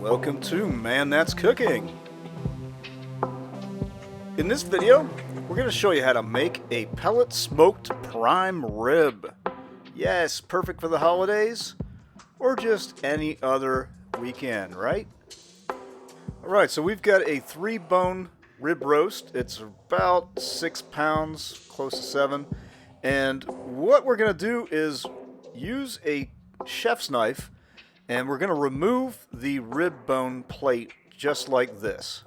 Welcome to Man That's Cooking. In this video, we're going to show you how to make a pellet smoked prime rib. Yes, perfect for the holidays or just any other weekend, right? Alright, so we've got a 3-bone rib roast. It's about 6 pounds, close to 7. And what we're going to do is use a chef's knife and we're going to remove the rib bone plate just like this.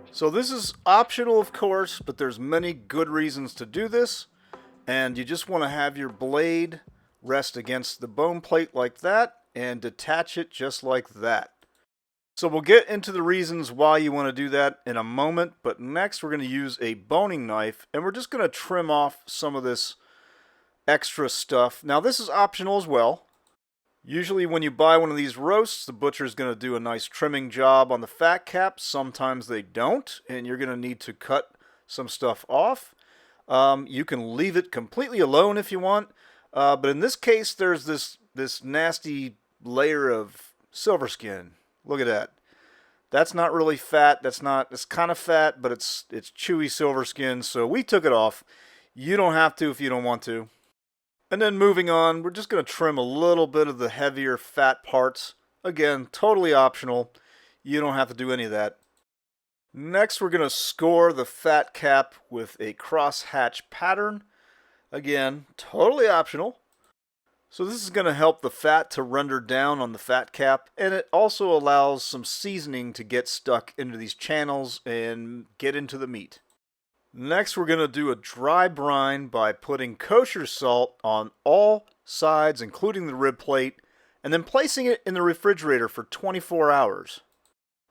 So this is optional, of course, but there's many good reasons to do this. And you just want to have your blade rest against the bone plate like that and detach it just like that. So we'll get into the reasons why you want to do that in a moment, but next we're going to use a boning knife and we're just going to trim off some of this extra stuff. Now this is optional as well. Usually when you buy one of these roasts, the butcher's going to do a nice trimming job on the fat cap. Sometimes they don't, and you're going to need to cut some stuff off. You can leave it completely alone if you want, but in this case there's this nasty layer of silver skin. Look at that. That's not really fat. It's kind of fat, but it's chewy silver skin, so we took it off. You don't have to if you don't want to. And then moving on, we're just going to trim a little bit of the heavier fat parts. Again, totally optional. You don't have to do any of that. Next, we're going to score the fat cap with a cross-hatch pattern. Again, totally optional. So this is going to help the fat to render down on the fat cap, and it also allows some seasoning to get stuck into these channels and get into the meat. Next, we're going to do a dry brine by putting kosher salt on all sides, including the rib plate, and then placing it in the refrigerator for 24 hours.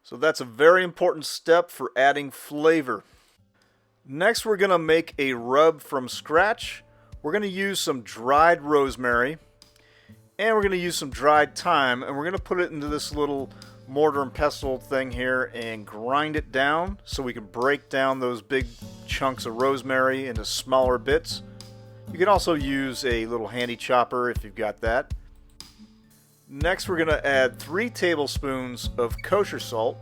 So that's a very important step for adding flavor. Next, we're going to make a rub from scratch. We're going to use some dried rosemary, and we're going to use some dried thyme, and we're going to put it into this little mortar and pestle thing here and grind it down so we can break down those big chunks of rosemary into smaller bits. You can also use a little handy chopper if you've got that. Next, we're going to add 3 tablespoons of kosher salt,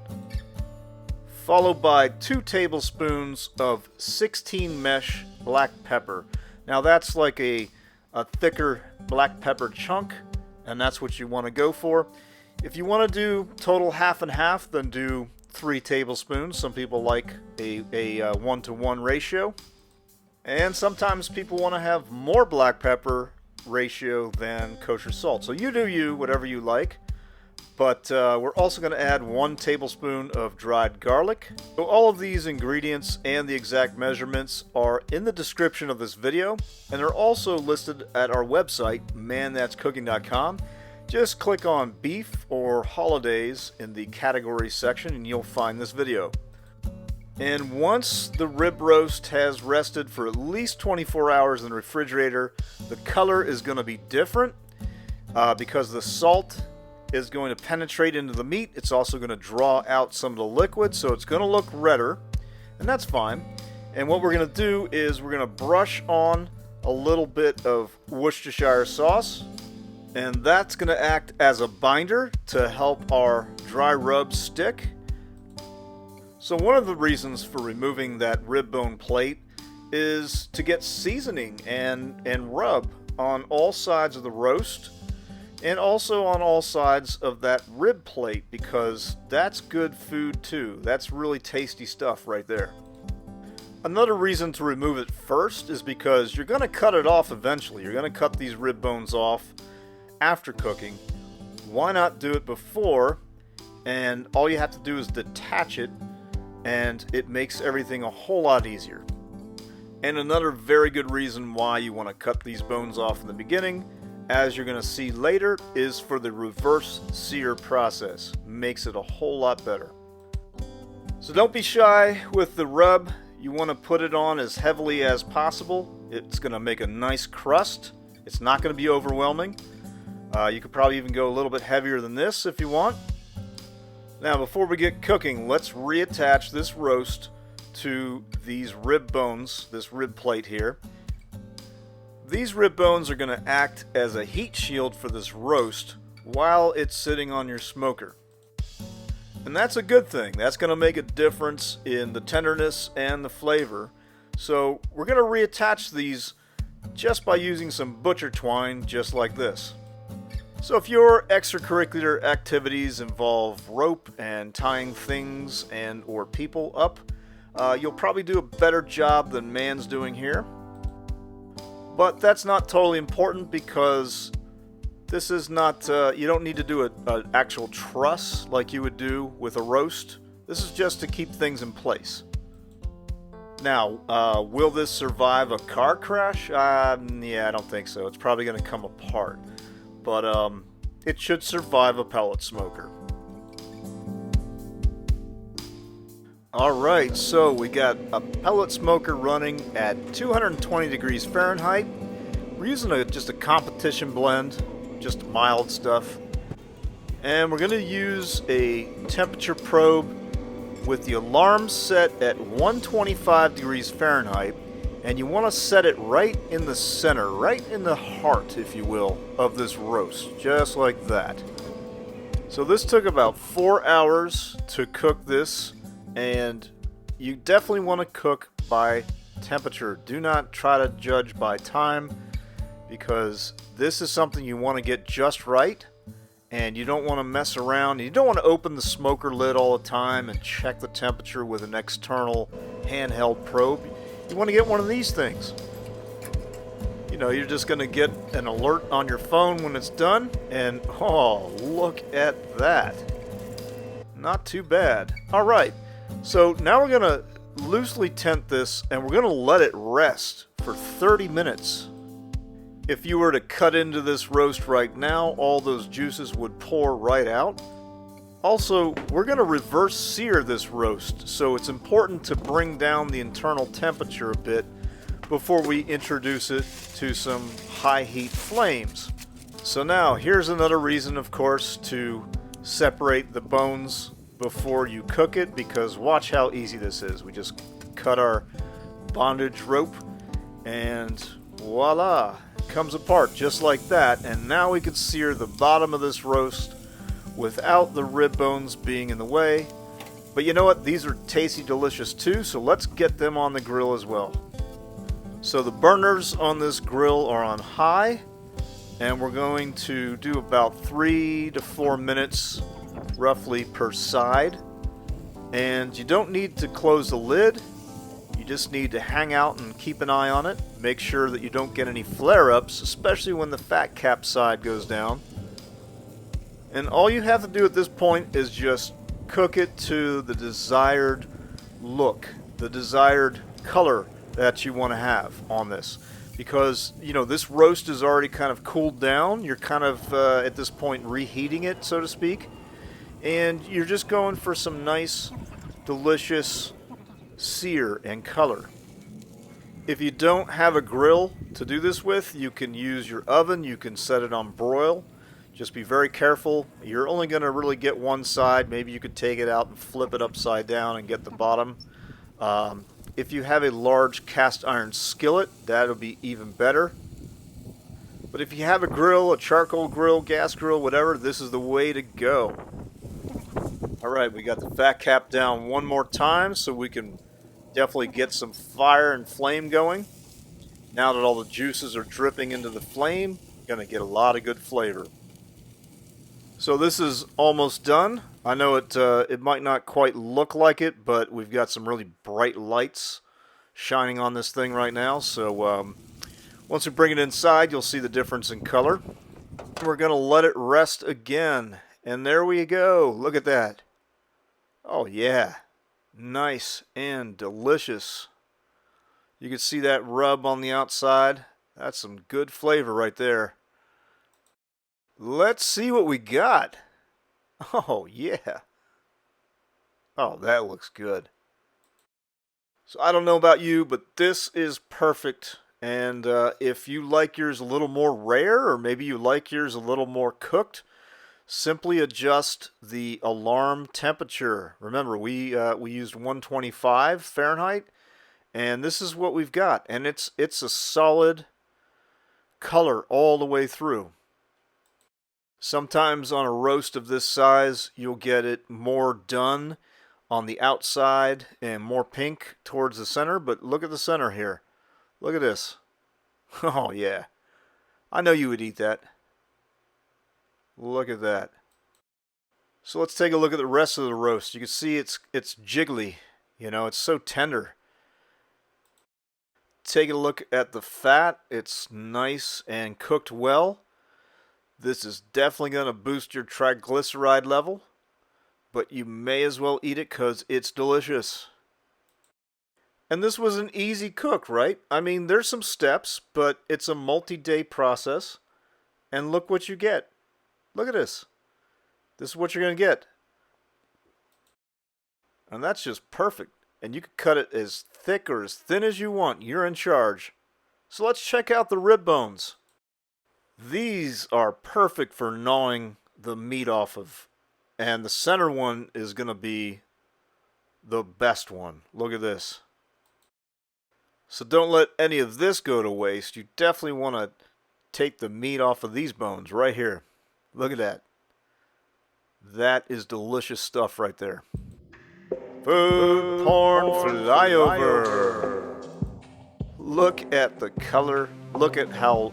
followed by 2 tablespoons of 16 mesh black pepper. Now that's like a thicker black pepper chunk, and that's what you want to go for. If you want to do total half and half, then do 3 tablespoons. Some people like a 1-to-1 ratio. And sometimes people want to have more black pepper ratio than kosher salt. So you do you, whatever you like. But we're also going to add 1 tablespoon of dried garlic. So all of these ingredients and the exact measurements are in the description of this video. And they're also listed at our website, manthat'scooking.com. Just click on beef or holidays in the category section and you'll find this video. And once the rib roast has rested for at least 24 hours in the refrigerator, the color is going to be different because the salt is going to penetrate into the meat. It's also going to draw out some of the liquid, so it's going to look redder, and that's fine. And what we're going to do is we're going to brush on a little bit of Worcestershire sauce, and that's going to act as a binder to help our dry rub stick. So one of the reasons for removing that rib bone plate is to get seasoning and rub on all sides of the roast and also on all sides of that rib plate, because that's good food too. That's really tasty stuff right there. Another reason to remove it first is because you're going to cut it off eventually. You're going to cut these rib bones off after cooking. Why not do it before? And all you have to do is detach it, and it makes everything a whole lot easier. And another very good reason why you want to cut these bones off in the beginning, as you're going to see later, is for the reverse sear process. Makes it a whole lot better. So don't be shy with the rub. You want to put it on as heavily as possible. It's going to make a nice crust. It's not going to be overwhelming. You could probably even go a little bit heavier than this if you want. Now, before we get cooking, let's reattach this roast to these rib bones, this rib plate here. These rib bones are going to act as a heat shield for this roast while it's sitting on your smoker. And that's a good thing. That's going to make a difference in the tenderness and the flavor. So we're going to reattach these just by using some butcher twine, just like this. So if your extracurricular activities involve rope and tying things and or people up, you'll probably do a better job than Man's doing here. But that's not totally important because this is not, you don't need to do an actual truss like you would do with a roast. This is just to keep things in place. Now, will this survive a car crash? Yeah, I don't think so. It's probably going to come apart. But it should survive a pellet smoker. Alright, so we got a pellet smoker running at 220 degrees Fahrenheit. We're using just a competition blend, just mild stuff. And we're going to use a temperature probe with the alarm set at 125 degrees Fahrenheit. And you want to set it right in the center, right in the heart, if you will, of this roast, just like that. So this took about 4 hours to cook this, and you definitely want to cook by temperature. Do not try to judge by time, because this is something you want to get just right, and you don't want to mess around. You don't want to open the smoker lid all the time and check the temperature with an external handheld probe. You want to get one of these things. You know, you're just going to get an alert on your phone when it's done, and oh, look at that. Not too bad. Alright, so now we're going to loosely tent this, and we're going to let it rest for 30 minutes. If you were to cut into this roast right now, all those juices would pour right out. Also, we're going to reverse sear this roast, so it's important to bring down the internal temperature a bit before we introduce it to some high heat flames. So now, here's another reason, of course, to separate the bones before you cook it, because watch how easy this is. We just cut our bondage rope, and voila, it comes apart just like that. And now we can sear the bottom of this roast without the rib bones being in the way. But you know what? These are tasty, delicious too, so let's get them on the grill as well. So the burners on this grill are on high, and we're going to do about 3 to 4 minutes roughly per side. And you don't need to close the lid. You just need to hang out and keep an eye on it. Make sure that you don't get any flare-ups, especially when the fat cap side goes down. And all you have to do at this point is just cook it to the desired look, the desired color that you want to have on this. Because, you know, this roast is already kind of cooled down. You're kind of, at this point, reheating it, so to speak. And you're just going for some nice, delicious sear and color. If you don't have a grill to do this with, you can use your oven. You can set it on broil. Just be very careful. You're only going to really get one side. Maybe you could take it out and flip it upside down and get the bottom. If you have a large cast iron skillet, that'll be even better. But if you have a grill, a charcoal grill, gas grill, whatever, this is the way to go. Alright, we got the fat cap down one more time so we can definitely get some fire and flame going. Now that all the juices are dripping into the flame, you're going to get a lot of good flavor. So this is almost done. I know it might not quite look like it, but we've got some really bright lights shining on this thing right now. So once we bring it inside, you'll see the difference in color. We're going to let it rest again. And there we go. Look at that. Oh yeah. Nice and delicious. You can see that rub on the outside. That's some good flavor right there. Let's see what we got. Oh, yeah. Oh, that looks good. So I don't know about you, but this is perfect. And if you like yours a little more rare, or maybe you like yours a little more cooked, simply adjust the alarm temperature. Remember, we used 125 Fahrenheit, and this is what we've got. And it's a solid color all the way through. Sometimes on a roast of this size, you'll get it more done on the outside and more pink towards the center, but look at the center here. Look at this. Oh yeah. I know you would eat that. Look at that. So let's take a look at the rest of the roast. You can see it's jiggly. You know, it's so tender. Take a look at the fat. It's nice and cooked well. This is definitely going to boost your triglyceride level, but you may as well eat it because it's delicious. And this was an easy cook, right? I mean, there's some steps, but it's a multi-day process. And look what you get. Look at this. This is what you're going to get. And that's just perfect. And you can cut it as thick or as thin as you want. You're in charge. So let's check out the rib bones. These are perfect for gnawing the meat off of. And the center one is going to be the best one. Look at this. So don't let any of this go to waste. You definitely want to take the meat off of these bones right here. Look at that. That is delicious stuff right there. Food porn flyover. Look at the color. Look at how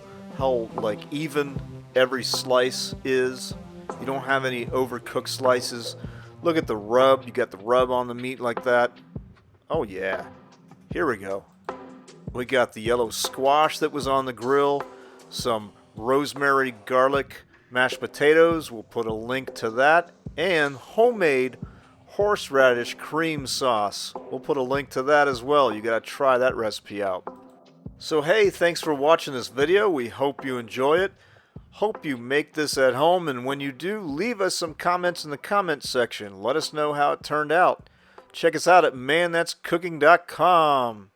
like even every slice is. You don't have any overcooked slices. Look at the rub. You got the rub on the meat like that. Oh yeah. Here we go. We got the yellow squash that was on the grill. Some rosemary garlic mashed potatoes. We'll put a link to that. And homemade horseradish cream sauce. We'll put a link to that as well. You gotta try that recipe out. So hey, thanks for watching this video. We hope you enjoy it. Hope you make this at home, and when you do, leave us some comments in the comments section. Let us know how it turned out. Check us out at manthat'scooking.com.